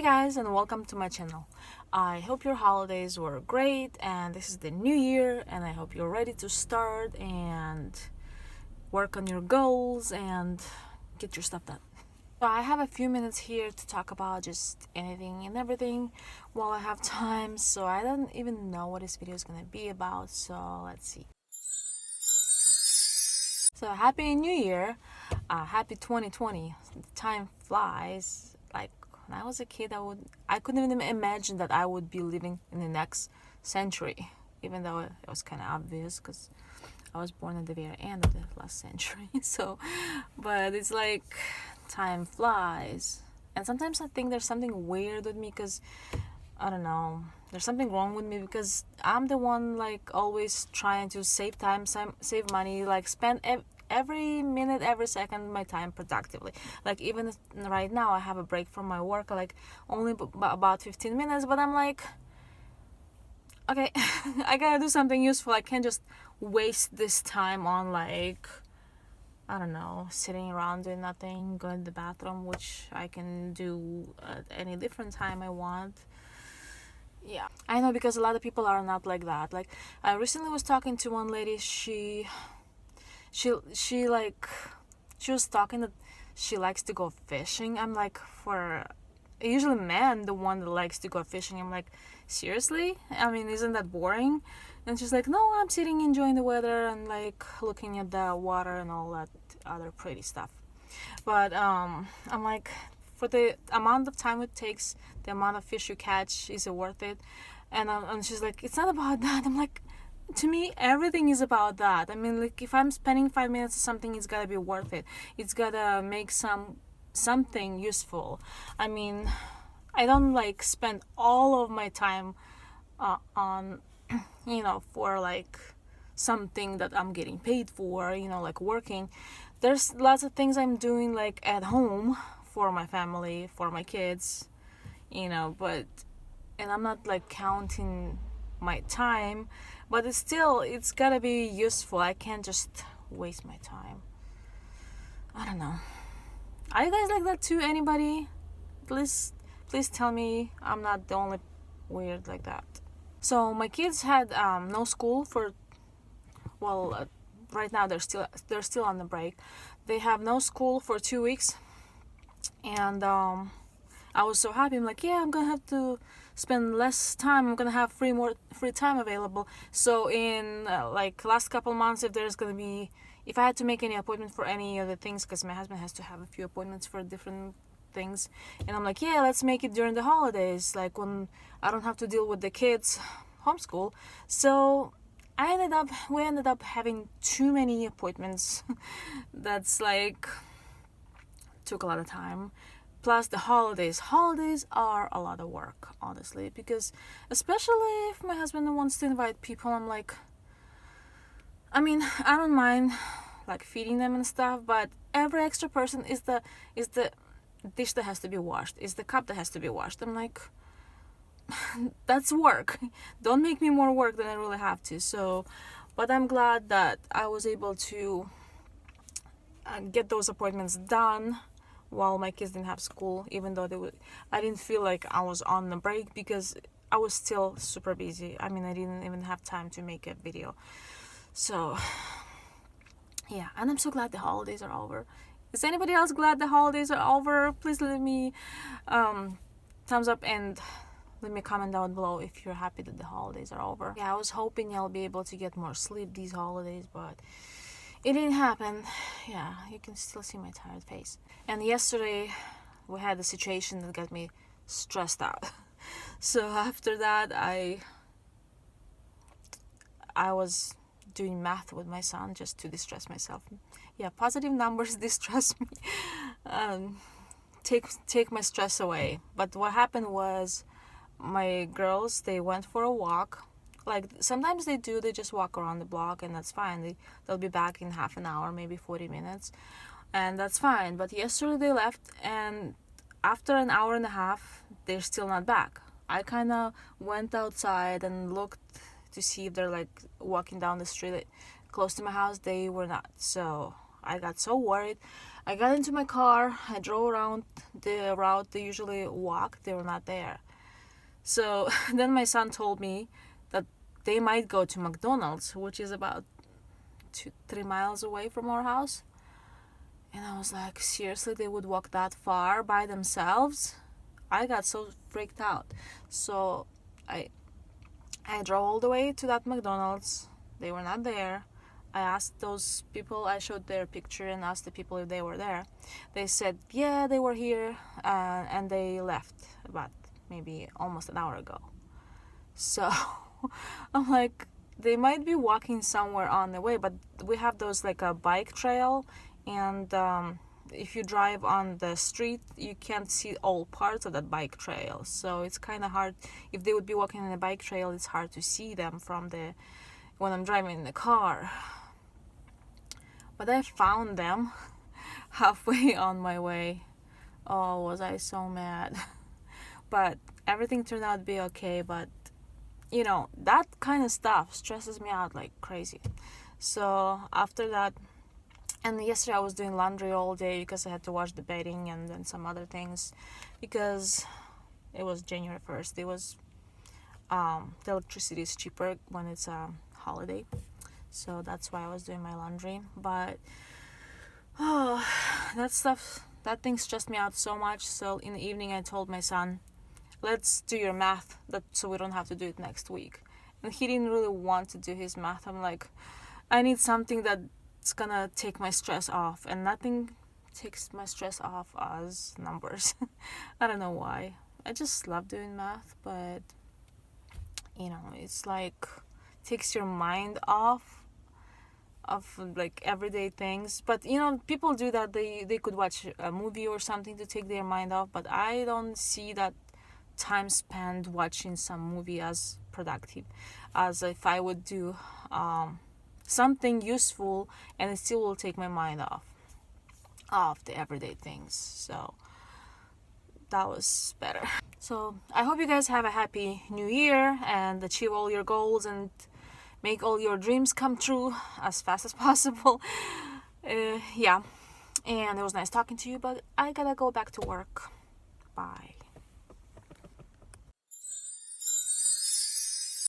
guys, and welcome to my channel. I hope your holidays were great, and this is the new year, and I hope you're ready to start and work on your goals and get your stuff done. So I have a few minutes here to talk about just anything and everything while I have time, so I don't even know what this video is gonna be about, so let's see. So happy new year, happy 2020. Time flies. Like when I was a kid, I couldn't even imagine that I would be living in the next century, even though it was kind of obvious because I was born at the very end of the last century. So, but it's like time flies, and sometimes I think there's something weird with me because I don't know. There's something wrong with me because I'm the one like always trying to save time, save money, like spend every minute, every second of my time productively. Like even right now, I have a break from my work, like only about 15 minutes, but I'm like, okay, I gotta do something useful. I can't just waste this time on like, I don't know, sitting around doing nothing, going to the bathroom, which I can do at any different time I want. Yeah, I know, because a lot of people are not like that. Like I recently was talking to one lady. She was talking that she likes to go fishing. I'm like, for usually man the one that likes to go fishing. I'm like, seriously? I mean, isn't that boring? And she's like, no, I'm sitting enjoying the weather and like looking at the water and all that other pretty stuff. But I'm like, for the amount of time it takes, the amount of fish you catch, is it worth it? And she's like, it's not about that. I'm like, to me everything is about that. I mean, like if I'm spending 5 minutes or something, it's gotta be worth it. It's gotta make something useful. I mean, I don't like spend all of my time on for like something that I'm getting paid for, like working. There's lots of things I'm doing like at home for my family, for my kids, but and I'm not like counting my time, but it's gotta be useful. I can't just waste my time. I don't know. Are you guys like that too? Anybody? Please tell me I'm not the only weird like that. So my kids had no school for, right now they're still on the break. They have no school for 2 weeks, and I was so happy. I'm like, yeah, I'm gonna have to spend less time. I'm gonna have more free time available. So in like last couple months, if I had to make any appointment for any of the things, because my husband has to have a few appointments for different things, and I'm like, yeah, let's make it during the holidays, like when I don't have to deal with the kids homeschool. So we ended up having too many appointments. That's like took a lot of time. Plus the holidays are a lot of work, honestly, because especially if my husband wants to invite people, I'm like, I mean, I don't mind like feeding them and stuff, but every extra person is the dish that has to be washed, is the cup that has to be washed. I'm like, that's work. Don't make me more work than I really have to. So, but I'm glad that I was able to get those appointments done while my kids didn't have school, even though I didn't feel like I was on the break because I was still super busy. I mean, I didn't even have time to make a video. So yeah, and I'm so glad the holidays are over. Is anybody else glad the holidays are over? Please leave me thumbs up and leave me a comment down below if you're happy that the holidays are over. Yeah, I was hoping I'll be able to get more sleep these holidays, but it didn't happen. Yeah, you can still see my tired face. And yesterday we had a situation that got me stressed out. So after that, I was doing math with my son just to distress myself. Yeah, positive numbers distress me. Take my stress away. But what happened was, my girls, they went for a walk. Like sometimes they just walk around the block, and that's fine. They'll be back in half an hour, maybe 40 minutes, and that's fine. But yesterday they left, and after an hour and a half they're still not back. I kind of went outside and looked to see if they're like walking down the street close to my house. They were not. So I got so worried. I got into my car, I drove around the route they usually walk, they were not there. So then my son told me that they might go to McDonald's, which is about 3 miles away from our house. And I was like, seriously, they would walk that far by themselves? I got so freaked out. So I drove all the way to that McDonald's. They were not there. I asked those people, I showed their picture and asked the people if they were there. They said, yeah, they were here, and they left about maybe almost an hour ago. So I'm like, they might be walking somewhere on the way, but we have those like a bike trail, and if you drive on the street, you can't see all parts of that bike trail. So it's kind of hard. If they would be walking on the bike trail, it's hard to see them from when I'm driving in the car. But I found them halfway on my way. Oh, was I so mad. But everything turned out to be okay. But, that kind of stuff stresses me out like crazy. So after that, and yesterday I was doing laundry all day because I had to wash the bedding and then some other things. Because it was January 1st. It was, the electricity is cheaper when it's a holiday. So that's why I was doing my laundry. But that thing stressed me out so much. So in the evening I told my son, let's do your math so we don't have to do it next week. And he didn't really want to do his math. I'm like, I need something that's gonna take my stress off, and nothing takes my stress off as numbers. I don't know why. I just love doing math, but it's like takes your mind off of like everyday things. But people do that. They could watch a movie or something to take their mind off, but I don't see that time spent watching some movie as productive as if I would do something useful, and it still will take my mind off the everyday things. So that was better. So I hope you guys have a happy new year and achieve all your goals and make all your dreams come true as fast as possible. Yeah, and it was nice talking to you, but I gotta go back to work. Bye.